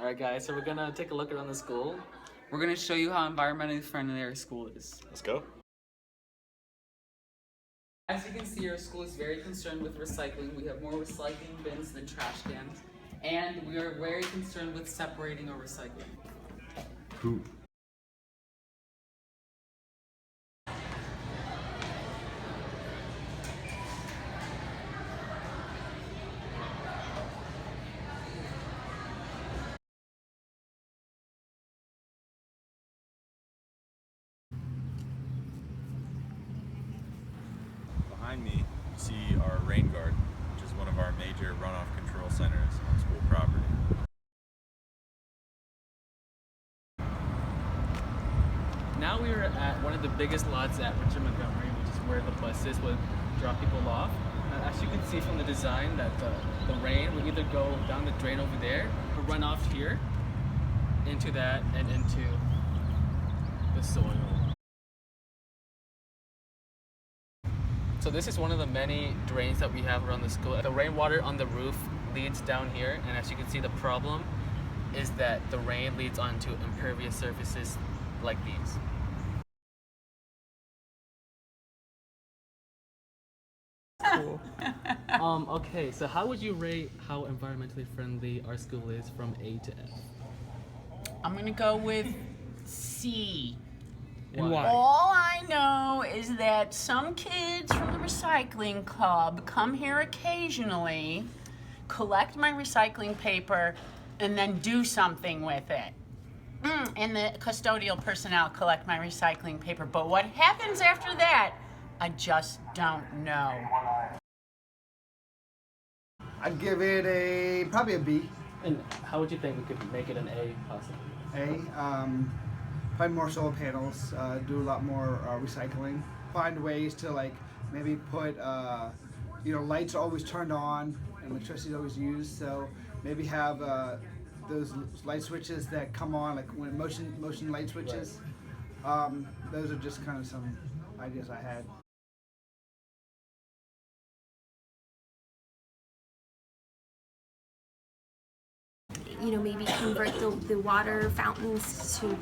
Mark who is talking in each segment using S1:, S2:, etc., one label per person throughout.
S1: Alright guys, so we're gonna take a look around the school.
S2: We're going to show you how environmentally friendly our school is.
S3: Let's go.
S2: As you can see, our school is very concerned with recycling. We have more recycling bins than trash cans. And we are very concerned with separating our recycling.
S3: Cool. Behind me, you see our rain garden, which is one of our major runoff control centers on school property.
S1: Now we are at one of the biggest lots at Richard Montgomery, which is where the buses would drop people off. As you can see from the design, that the rain will either go down the drain over there or run off here into that and into the soil. So this is one of the many drains that we have around the school. The rainwater on the roof leads down here, and as you can see, the problem is that the rain leads onto impervious surfaces like these. Cool. Okay, so how would you rate how environmentally friendly our school is from A to F?
S4: I'm gonna go with C.
S1: And why?
S4: All I know is that some kids from the recycling club come here occasionally, collect my recycling paper, and then do something with it. And the custodial personnel collect my recycling paper. But what happens after that, I just don't know.
S5: I'd give it probably a B.
S1: And how would you think we could make it an A possibly?
S5: Probably more solar panels, do a lot more recycling. Find ways to like maybe put, lights are always turned on and electricity is always used. So maybe have those light switches that come on, like when motion light switches. Right. Those are just kind of some ideas I had.
S6: Maybe convert the water fountains to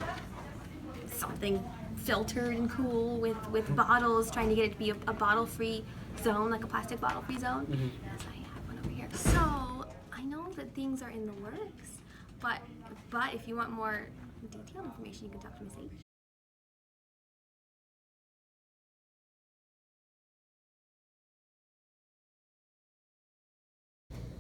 S6: something filtered and cool with bottles, trying to get it to be a bottle-free zone, like a plastic bottle-free zone. As I have one over here. So I know that things are in the works, but if you want more detailed information, you can talk to Miss H.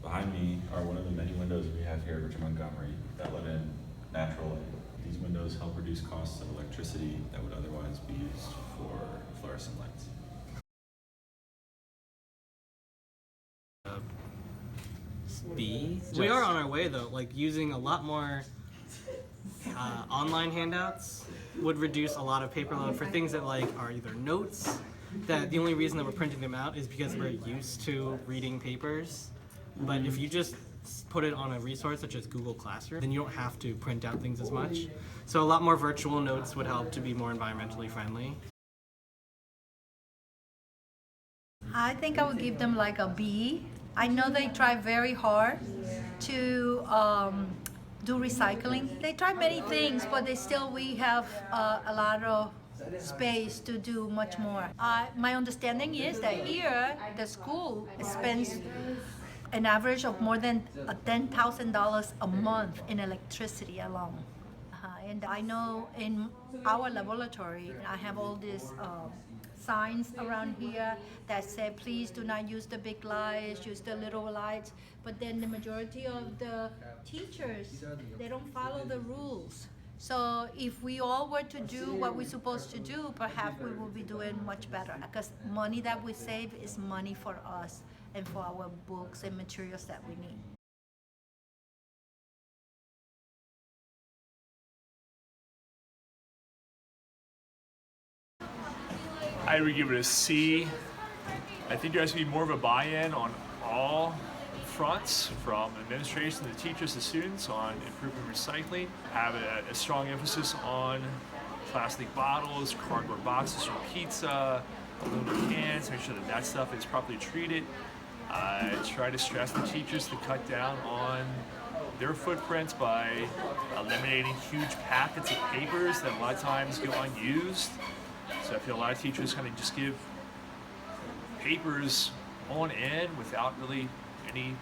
S3: Behind me are one of the many windows we have here at Richard Montgomery that let in natural light. These windows help reduce costs of electricity that would otherwise be used for fluorescent lights.
S7: B. We are on our way though, like using a lot more online handouts would reduce a lot of paper load for things that like are either notes, that the only reason that we're printing them out is because we're used to reading papers. But if you just put it on a resource such as Google Classroom, then you don't have to print out things as much. So a lot more virtual notes would help to be more environmentally friendly.
S8: I think I would give them like a B. I know they try very hard to do recycling. They try many things, but we have a lot of space to do much more. My understanding is that here, the school spends an average of more than $10,000 a month in electricity alone. And I know in our laboratory, I have all these signs around here that say, please do not use the big lights, use the little lights. But then the majority of the teachers, they don't follow the rules. So if we all were to do what we're supposed to do, perhaps we will be doing much better. Because money that we save is money for us and for our books and materials that we need.
S9: I would give it a C. I think there has to be more of a buy-in on all fronts, from administration to teachers to students, on improving recycling. Have a strong emphasis on plastic bottles, cardboard boxes for pizza, aluminum cans, make sure that stuff is properly treated. Try to stress the teachers to cut down on their footprints by eliminating huge packets of papers that a lot of times go unused. So I feel a lot of teachers kind of just give papers on in without really any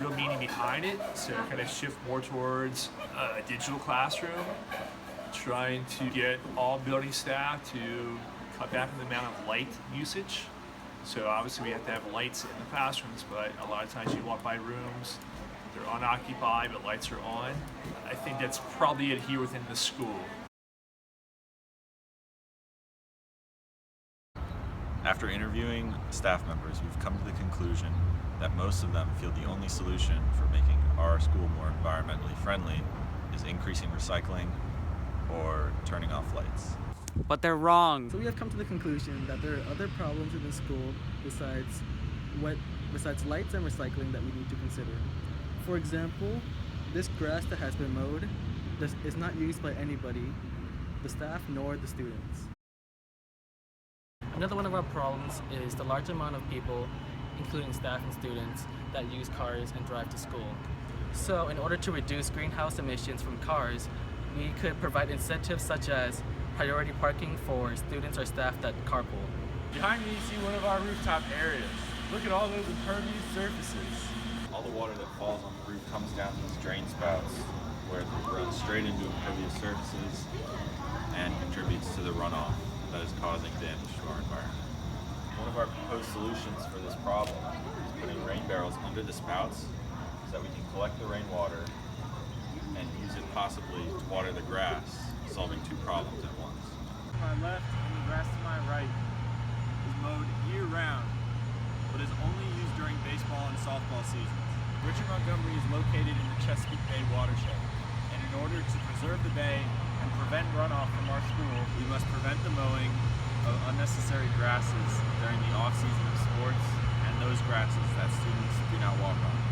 S9: real meaning behind it. So kind of shift more towards a digital classroom, trying to get all building staff to cut back on the amount of light usage. So obviously we have to have lights in the classrooms, but a lot of times you walk by rooms, they're unoccupied, but lights are on. I think that's probably it here within the school.
S3: After interviewing staff members, we've come to the conclusion that most of them feel the only solution for making our school more environmentally friendly is increasing recycling or turning off lights.
S1: But they're wrong.
S10: So we have come to the conclusion that there are other problems in the school besides lights and recycling that we need to consider. For example, this grass that has been mowed is not used by anybody, the staff nor the students.
S1: Another one of our problems is the large amount of people, including staff and students, that use cars and drive to school. So in order to reduce greenhouse emissions from cars, we could provide incentives such as priority parking for students or staff that carpool.
S11: Behind me you see one of our rooftop areas. Look at all those impervious surfaces.
S3: All the water that falls on the roof comes down these drain spouts where it runs straight into impervious surfaces and contributes to the runoff that is causing damage to our environment. One of our proposed solutions for this problem is putting rain barrels under the spouts so that we can collect the rainwater and use it possibly to water the grass, solving two problems at once.
S11: To my left and the grass to my right is mowed year-round, but is only used during baseball and softball seasons. Richard Montgomery is located in the Chesapeake Bay watershed, and in order to preserve the bay and prevent runoff from our school, we must prevent the mowing of unnecessary grasses during the off-season of sports and those grasses that students do not walk on.